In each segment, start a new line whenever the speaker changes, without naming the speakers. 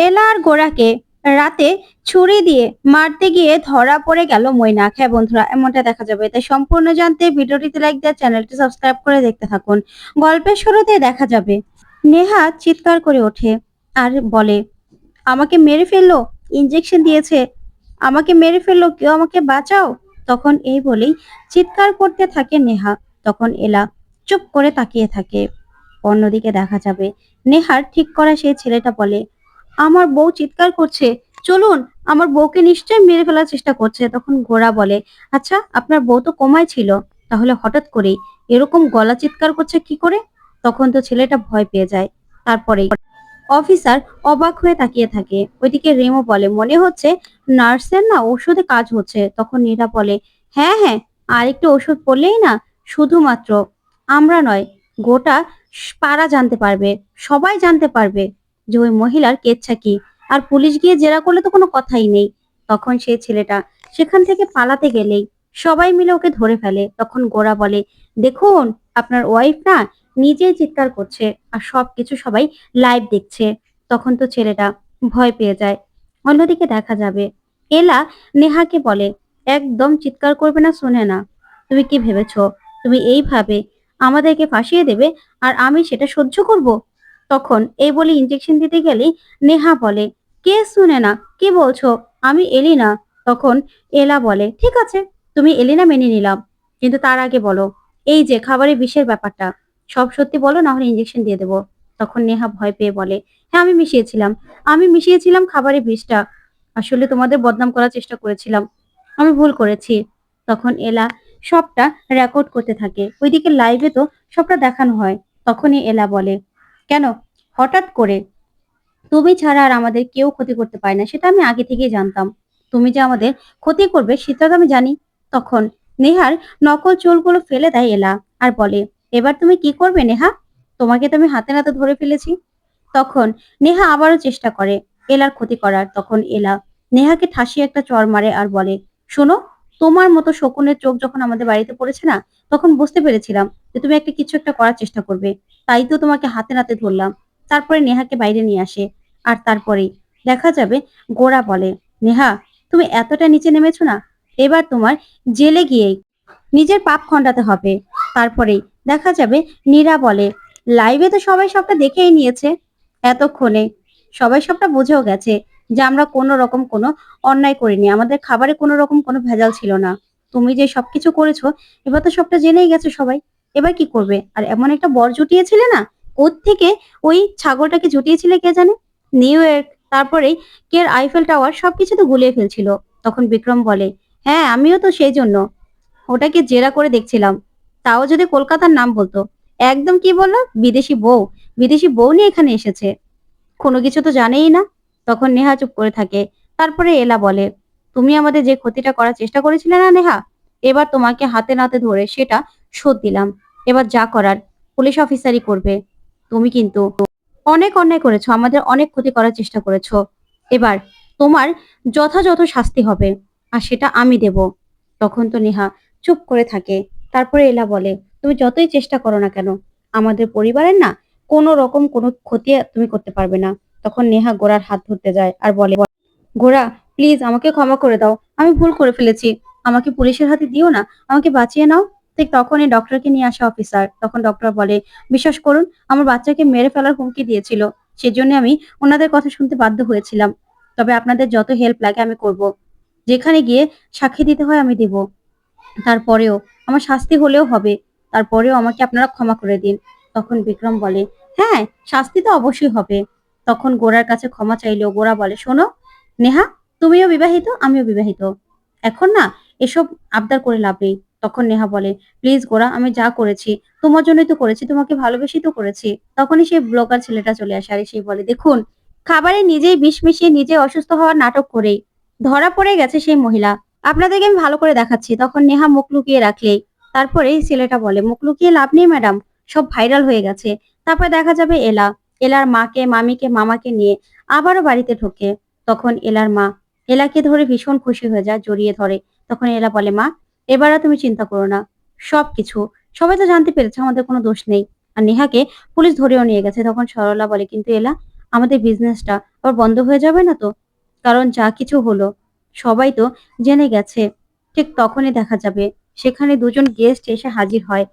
এলা আর গোরাকে রাতে ছুরি দিয়ে মারতে গিয়ে ধরা পড়ে গেল মৈনাক। হ্যাঁ বন্ধুরা, এমনটা দেখা যাবে। তাই সম্পূর্ণ জানতে ভিডিওটিতে লাইক দিয়ে চ্যানেলটি সাবস্ক্রাইব করে দেখতে থাকুন। গল্পের শুরুতে দেখা যাবে নেহা চিৎকার করে ওঠে আর বলে, আমাকে মেরে ফেললো, ইঞ্জেকশন দিয়েছে, আমাকে মেরে ফেললো, কেউ আমাকে বাঁচাও। তখন এই বলেই চিৎকার করতে থাকে নেহা। তখন এলা চুপ করে তাকিয়ে থাকে। অন্যদিকে দেখা যাবে নেহার ঠিক করা সেই ছেলেটা বলে, আমার বউ চিৎকার করছে, চলুন, আমার বউকে নিশ্চয়ই মেরে ফেলার চেষ্টা করছে। তখন গোরা বলে, আচ্ছা আপনার বউ তো কোমায় ছিল, তাহলে হঠাৎ করেই এরকম গলা চিৎকার করছে কি করে? তখন তো ছেলেটা ভয় পেয়ে যায়। তারপরেই অফিসার অবাক হয়ে তাকিয়ে থাকে। ওইদিকে রেমো বলে, মনে হচ্ছে নার্সের না ওষুধে কাজ হচ্ছে। তখন নীরা বলে, হ্যাঁ হ্যাঁ, আর একটু ওষুধ পড়লেই না, শুধুমাত্র আমরা নয়, গোটা পাড়া জানতে পারবে, সবাই জানতে পারবে যে ওই মহিলার কেচ্ছা কি। আর পুলিশ গিয়ে জেরা করলে তো কোনো কথাই নেই। তখন সেই ছেলেটা সেখান থেকে পালাতে গেলেই সবাই মিলে ওকে ধরে ফেলে। তখন গোরা বলে, দেখুন, আপনার ওয়াইফ না নিজেই চিৎকার করছে আর সবকিছু সবাই লাইভ দেখছে। তখন তো ছেলেটা ভয় পেয়ে যায়। অন্যদিকে দেখা যাবে এলা নেহাকে বলে, একদম চিৎকার করবে না, শুনে না। তুমি কি ভেবেছো তুমি এইভাবে আমাদেরকে ফাঁসিয়ে দেবে আর আমি সেটা সহ্য করব? তখন এই বলে ইঞ্জেকশন দিতে গেলেই নেহা বলে, কে শুনে না, কি বলছো, আমি এলি না। তখন এলা বলে, ঠিক আছে, তুমি এলি না মেনে নিলাম, কিন্তু তার আগে বলো, এই যে খাবারে বিষের ব্যাপারটা, সব সত্যি বলো, না হলে ইঞ্জেকশন দিয়ে দেবো। তখন নেহা ভয় পেয়ে বলে, হ্যাঁ আমি মিশিয়েছিলাম খাবারে বিষটা, আসলে তোমাদের বদনাম করার চেষ্টা করেছিলাম, আমি ভুল করেছি। তখন এলা সবটা রেকর্ড করতে থাকে। ওইদিকে লাইভে তো সবটা দেখানো হয়। তখনই এলা বলে, কেন, হঠাৎ করে? তুমি ছাড়া আর আমাদের কেউ ক্ষতি করতে পারে না, সেটা আমি আগে থেকেই জানতাম। তুমি যে আমাদের ক্ষতি করবে সেটা তো আমি জানি। তখন নেহার নকল চুলগুলো ফেলে দেয় এলা আর বলে, এবার তুমি কি করবে নেহা? তোমাকে তো আমি হাতে নাতে ধরে ফেলেছি। তখন নেহা আবারও চেষ্টা করে এলার ক্ষতি করার। তখন এলা নেহাকে ঠাসিয়ে একটা চড় মারে আর বলে, শোনো, তোমার মতো শকুনের চোখ যখন আমাদের বাড়িতে পড়েছে না, তখন বুঝতে পেরেছিলাম যে তুমি কিছু একটা করার চেষ্টা করবে। তাই তো তোমাকে হাতে নাতে ধরলাম। তারপরে নেহাকে বাইরে নিয়ে আসে। আর তারপরেই দেখা যাবে গোরা বলে, নেহা, তুমি এতটা নিচে নেমেছো না, এবার তোমার জেলে গিয়েই নিজের পাপ খণ্ডাতে হবে। তারপরেই দেখা যাবে নীরা বলে, লাইভে তো সবাই সবটা দেখেই নিয়েছে, এতক্ষণে সবাই সবটা বুঝেও গেছে যে আমরা কোনো রকম কোনো অন্যায় করিনি, আমাদের খাবারে কোনো রকম কোনো ভেজাল ছিল না। তুমি যে সবকিছু করেছো, এবার তো সবটা জেনেই গেছে সবাই। এবার কি করবে? আর এমন একটা বর জুটিয়েছিলে না, থেকে ওই ছাগলটাকে জুটিয়েছিলে কে জানে। নিউ ইয়র্ক, তারপরেই কের আইফেল টাওয়ার, সবকিছু তো গুলিয়ে ফেলছিল। তখন বিক্রম বলে, হ্যাঁ আমিও তো সেই জন্য ওটাকে জেরা করে দেখছিলাম। তাও যদি কলকাতার নাম বলতো। একদম কি বললো, বিদেশি বউ, বিদেশি বউ নিয়ে এখানে এসেছে, কোনো কিছু তো জানেই না। তখন নেহা চুপ করে থাকে। তারপরে এলা বলে, তুমি আমাদের যে ক্ষতিটা করার চেষ্টা করেছিলে না নেহা, এবার তোমাকে হাতে নাতে ধরে সেটা শোধ দিলাম। এবার যা করার পুলিশ অফিসারই করবে। তুমি কিন্তু অনেক অন্যায় করেছো, আমাদের অনেক ক্ষতি করার চেষ্টা করেছো। এবার তোমার যথাযথ শাস্তি হবে, আর সেটা আমি দেব। তখন তো নেহা চুপ করে থাকে। তারপরে এলা বলে, তুমি যতই চেষ্টা করো না কেন, আমাদের পরিবারের না কোনো রকম কোনো ক্ষতি তুমি করতে পারবে না। তখন নেহা গোরার হাত ধরতে যায় আর বলে, গোরা, প্লিজ আমাকে ক্ষমা করে দাও, আমি ভুল করে ফেলেছি, আমাকে পুলিশের হাতে দিও না, আমাকে বাঁচিয়ে নাও। ঠিক তখনই ডক্টরকে নিয়ে আসে অফিসার। তখন ডক্টর বলে, বিশ্বাস করুন, আমার বাচ্চাকে মেরে ফেলার হুমকি দিয়েছিল, সেজন্য আমি ওনাদের কথা শুনতে বাধ্য হয়েছিলাম। তবে আপনাদের যত হেল্প লাগে আমি করব, যেখানে গিয়ে সাক্ষী দিতে হয় আমি দেব। তারপরেও আমার শাস্তি হলেও হবে, তারপরেও আমাকে আপনারা ক্ষমা করে দিন। তখন বিক্রম বলে, হ্যাঁ, শাস্তি তো অবশ্যই হবে। তখন গোরার কাছে ক্ষমা চাইলেও গোরা বলে, শোনো নেহা, তুমিও বিবাহিত, আমিও বিবাহিত, এখন না এসব আবদার করে লাভ নেই। তখন নেহা বলে, প্লিজ গোরা, আমি যা করেছি তোমার জন্যই তো করেছি, তোমাকে ভালোবেসেই তো করেছি। তখনই সেই ব্লগার ছেলেটা চলে আসে আর সেই বলে, দেখুন, খাবারে নিজেই বিষ মিশিয়ে নিজে অসুস্থ হওয়ার নাটক করেই ধরা পড়ে গেছে সেই মহিলা, আপনাদেরকে আমি ভালো করে দেখাচ্ছি। তখন নেহা মুখ লুকিয়ে রাখলেই তারপরে ছেলেটা বলে, মুখ লুকিয়ে লাভ নেই ম্যাডাম, সব ভাইরাল হয়ে গেছে। তারপর দেখা যাবে এলার মাকে, মামিকে, মামাকে নিয়ে আবারও বাড়িতে ঢোকে। তখন এলার মা এলাকে ধরে ভীষণ খুশি হয়ে যায়, জড়িয়ে ধরে। তখন এলা বলে, মা, এবার আর তুমি চিন্তা করো না, সবকিছু সবাই তো জানতে পেরেছে আমাদের কোনো দোষ নেই। আর নেহাকে পুলিশ ধরেও নিয়ে গেছে। তখন সরলা বলে, কিন্তু এলা, আমাদের বিজনেসটা আবার বন্ধ হয়ে যাবে না তো? কারণ যা কিছু হলো সবাই তো জেনে গেছে। ঠিক তখনই দেখা যাবে সেখানে দুজন গেস্ট এসে হাজির হয়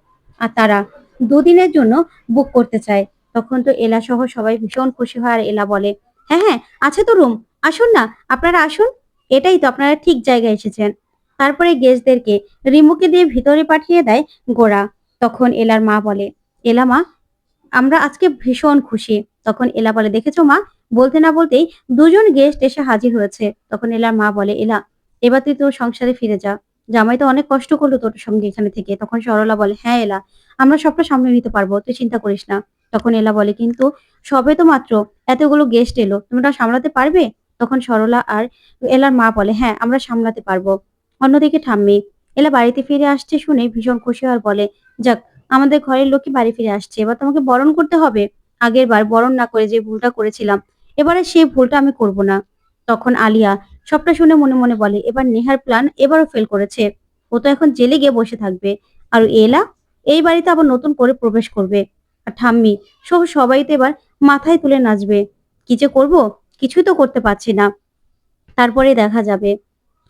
আর তারা দুদিনের জন্য বুক করতে চায়। তখন তো এলা সহ সবাই ভীষণ খুশি হয় আর এলা বলে, হ্যাঁ হ্যাঁ, আছে তো রুম, আসুন না, আপনারা আসুন, এটাই তো, আপনারা ঠিক জায়গায় এসেছেন। তারপরে গেস্টদেরকে রিমুকে দিয়ে ভিতরে পাঠিয়ে দেয় গোরা। তখন এলার মা বলে, এলা মা, আমরা আজকে ভীষণ খুশি। তখন এলা বলে, দেখেছো মা, বলতে না বলতেই দুজন গেস্ট এসে হাজির হয়েছে। তখন এলার মা বলে, এলা, এবার তুই তোর সংসারে ফিরে যা, জামাই তো অনেক কষ্ট করলো তোর সঙ্গে এখানে থেকে। তখন সরলা বলে, হ্যাঁ এলা, আমরা সবটা সামলে নিতে পারবো, তুই চিন্তা করিস না। তখন এলা বলে, কিন্তু সবে তো মাত্র এতগুলো গেস্ট এলো, তোমরা সামলাতে পারবে? তখন সরলা আর এলার মা বলে, হ্যাঁ আমরা সামলাতে পারবো। অন্যদিকে ঠাম্মি এলা বাড়িতে ফিরে আসছে শুনে ভীষণ খুশি আর বলে, যাক, আমাদের ঘরের লোকই বাড়ি ফিরে আসছে, এবার তোমাকে বরণ করতে হবে। আগের বার বরণ না করে যে ভুলটা করেছিলাম, এবারে সেই ভুলটা আমি করব না। তখন আলিয়া সবটা শুনে মনে মনে বলে, এবার নেহার প্ল্যান এবারও ফেল করেছে, ও তো এখন জেলে গিয়ে বসে থাকবে। আর এলা এই বাড়িতে আবার নতুন করে প্রবেশ করবে, আর ঠাম্মি সহ সবাই তো এবার মাথায় তুলে নাচবে। কি যে করবো, কিছুই তো করতে পারছি না। তারপরে দেখা যাবে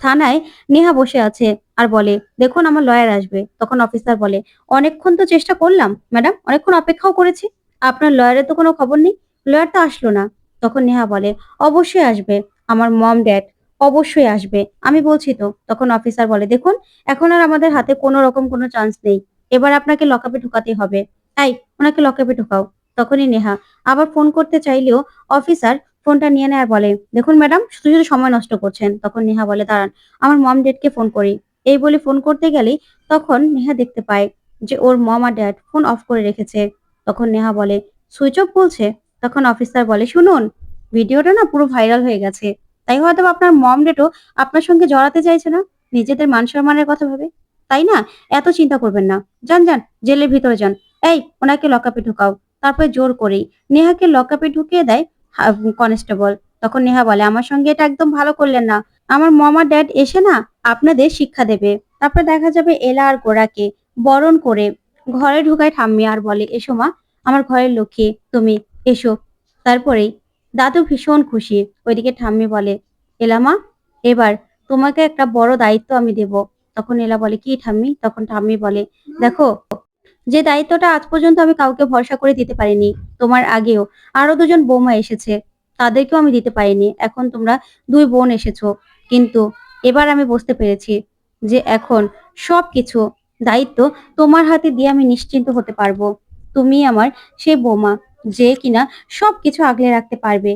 থানায় নেহা বসে আছে আর বলে, দেখুন আমার লয়ার আসবে। তখন অফিসার বলে, অনেকক্ষণ তো চেষ্টা করলাম ম্যাডাম, অনেকক্ষণ অপেক্ষাও করেছি, আপনার লয়ারের তো কোনো খবর নেই, লয়ার তো আসলো না। তখন নেহা বলে, অবশ্যই আসবে, আমার মম ড্যাড অবশ্যই আসবে, আমি বলছি তো। তখন অফিসার বলে, দেখুন এখন আর আমাদের হাতে কোনো রকম কোনো চান্স নেই, এবার আপনাকে লকআপে ঢুকাতে হবে, তাই ওনাকে লকআপে ঢুকাও। তখনই নেহা আবার ফোন করতে চাইলেও অফিসার ফোনটা নিয়ে নেয় আর বলে, দেখুন ম্যাডাম, শুধু শুধু সময় নষ্ট করছেন। তখন নেহা বলে, দাঁড়ান, আমার মম ড্যাডকে ফোন করি। এই বলে ফোন করতে গেলেই তখন নেহা দেখতে পায় যে ওর মম আর ড্যাড ফোন অফ করে রেখেছে। তখন নেহা বলে, সুইচ অফ বলছে। তখন অফিসার বলে, শুনুন, ভিডিওটা না পুরো ভাইরাল হয়ে গেছে, তাই হয়তো আপনার মম ড্যাডও আপনার সঙ্গে জড়াতে চাইছে না, নিজেদের মান সম্মানের কথা ভাবে, তাই না? এত চিন্তা করবেন না, যান যান, জেলের ভিতরে যান। এই, ওনাকে লকআপে ঢুকাও। তারপরে জোর করেই নেহাকে লকআপে ঢুকিয়ে দেয় কনস্টেবল। তখন নেহা বলে, আমার সঙ্গে এটা একদম ভালো করলেন না, আমার মম আর ড্যাড এসে না আপনাদের শিক্ষা দেবে। তারপরে দেখা যাবে এলা আর গোড়াকে বরণ করে ঘরে ঢুকায় ঠাম্মি আর বলে, এসো মা, আমার ঘরের লক্ষ্মী তুমি, এসো। তারপরেই দাদু ভীষণ খুশি। ওইদিকে ঠাম্মি বলে, এলা মা, এবার তোমাকে একটা বড় দায়িত্ব আমি দেব। তখন এলা বলে, কি ঠাম্মি? তখন ঠাম্মি বলে, দেখো, যে দায়িত্বটা আজ পর্যন্ত আমি কাউকে ভরসা করে দিতে পারিনি, তোমার আগেও আরো দুজন বৌমা এসেছে, তাদেরকেও আমি দিতে পারিনি, এখন তোমরা দুই বোন এসেছো, কিন্তু এবার আমি বুঝতে পেরেছি যে এখন সবকিছু দায়িত্ব তোমার হাতে দিয়ে আমি নিশ্চিন্ত হতে পারবো। তুমি আমার সেই বৌমা যে কিনা সবকিছু আগলে রাখতে পারবে।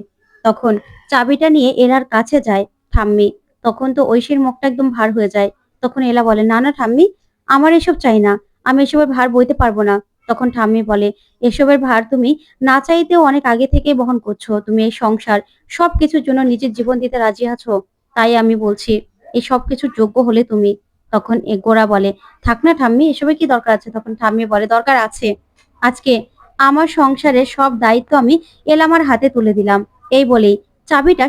তখন চাবিটা নিয়ে এলার কাছে যায় ঠাম্মি। তখন তো ঐশীর মুখটা একদম ভার হয়ে যায়। তখন এলা বলে, না না ঠাম্মি, আমার এসব চাই না, আমি এসবের ভার বইতে পারবো না। তখন ঠাম্মি বলে, এসবের ভার তুমি না চাইতেও অনেক আগে থেকে বহন করছো, তুমি এই সংসার সবকিছুর জন্য নিজের জীবন দিতে রাজি আছো, তাই আমি বলছি এই সবকিছুর যোগ্য হলে তুমি। তখন এ গোরা বলে, থাক না ঠাম্মি, এসবের কি দরকার আছে? তখন ঠাম্মি বলে, দরকার আছে, আজকে আমার সংসারের সব দায়িত্ব আমি এলামার হাতে তুলে দিলাম। এই বলেই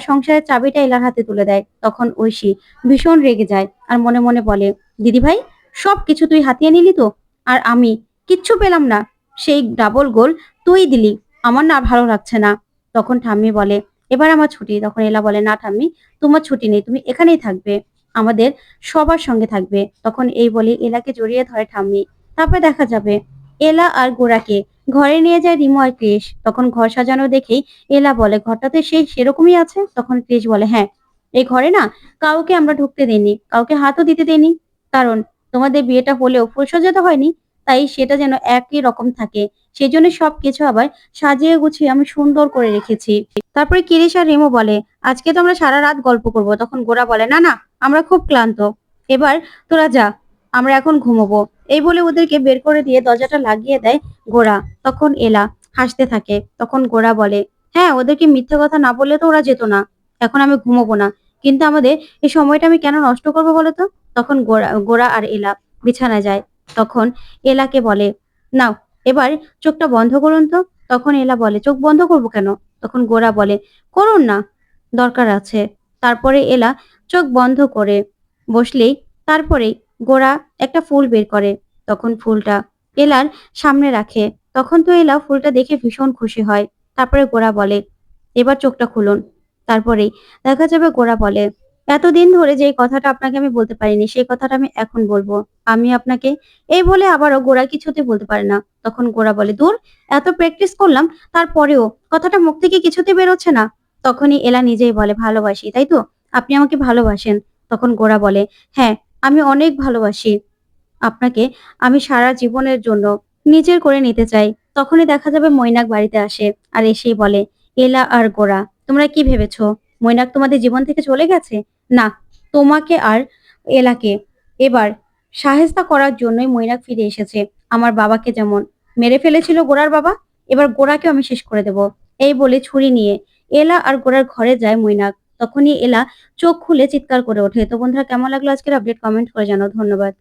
সংসারের চাবিটা এলার হাতে তুলে দেয়। তখন ঐশী ভীষণ রেগে যায় আর মনে মনে বলে, দিদি ভাই, সবকিছু তুই হাতিয়ে নিলি তো, আর আমি কিচ্ছু পেলাম না, সেই ডাবল গোল তুই দিলি, আমার না ভালো লাগছে না। তখন ঠাম্মি বলে, এবার আমার ছুটি। তখন এলা বলে, না ঠাম্মি, তোমার ছুটি নেই, তুমি এখানেই থাকবে, আমাদের সবার সঙ্গে থাকবে। তখন এই বলে এলাকে জড়িয়ে ধরে ঠাম্মি। তারপরে দেখা যাবে এলা আর গোরাকে ঘরে নিয়ে যায় রিমু আর ক্রিস। তখন ঘর সাজানো দেখেই এলা বলে, ঘরটাতে সেই সেরকমই আছে। তখন ক্রিস বলে, হ্যাঁ, এই ঘরে না কাউকে আমরা ঢুকতে দেইনি, কাউকে হাতও দিতে দেইনি, কারণ তোমাদের বিয়েটা হলেও ফুলসজ্জা তো হয়নি, তাই সেটা যেন একই রকম থাকে, সেই জন্য সবকিছু আবার সাজিয়ে গুছিয়ে আমি সুন্দর করে রেখেছি। তারপরে কিরিশ আর রিমু বলে, আজকে তো আমরা সারা রাত গল্প করব। তখন গোরা বলে, না না, আমরা খুব ক্লান্ত, এবার তোরা যা, আমরা এখন ঘুমোবো। এই বলে ওদেরকে বের করে দিয়ে দরজাটা লাগিয়ে দেয় গোরা। তখন এলা হাসতে থাকে। তখন গোরা বলে, হ্যাঁ, ওদেরকে মিথ্যে কথা না বললে তো ওরা যেত না, এখন আমি ঘুমোবো না, কিন্তু আমাদের এই সময়টা আমি কেন নষ্ট করবো বলতো? তখন গোরা গোরা আর এলা বিছানায় যায়। তখন এলাকে বলে, নাও, এবার চোখটা বন্ধ করুন তো। তখন এলা বলে, চোখ বন্ধ করবো কেন? তখন গোরা বলে, করুন না, দরকার আছে। তারপরে এলা চোখ বন্ধ করে বসলেই তারপরেই গোরা একটা ফুল বের করে। তখন ফুলটা এলার সামনে রাখে। তখন তো এলা ফুলটা দেখে ভীষণ খুশি হয়। তারপরে গোরা বলে, এবার চোখটা খুলুন। তারপরেই দেখা যাবে গোরা বলে, এতদিন ধরে যে কথাটা আপনাকে আমি বলতে পারিনি সেই কথাটা আমি এখন বলবো। আমি আপনাকে এই বলে আবারও গোরা কিছুতেই বলতে পারে না। তখন গোরা বলে, দূর, এত প্র্যাকটিস করলাম তারপরেও কথাটা মুখ থেকে কিছুতেই বেরোচ্ছে না। তখনই এলা নিজেই বলে, ভালোবাসি, তাই তো? আপনি আমাকে ভালোবাসেন। তখন গোরা বলে, হ্যাঁ, আমি অনেক ভালোবাসি আপনাকে। আমি সারা জীবনের জন্য নিজের করে নিতে চাই। তখনই দেখা যাবে মৈনাক বাড়িতে আসে আর এসেই বলে, এলা আর গোরা, তোমরা কি ভেবেছো মৈনাক তোমাদের জীবন থেকে চলে গেছে? না, তোমাকে আর এলাকে এবার শায়েস্তা করার জন্যই মৈনাক ফিরে এসেছে। আমার বাবাকে যেমন মেরে ফেলেছিল গোরার বাবা, এবার গোরাকেও আমি শেষ করে দেব। এই বলে ছুরি নিয়ে এলা আর গোরার ঘরে যায় মৈনাক। তখনই এলা চোখ খুলে চিৎকার করে ওঠে। তো বন্ধুরা, কেমন লাগলো আজকের আপডেট? কমেন্ট করে জানাও। ধন্যবাদ।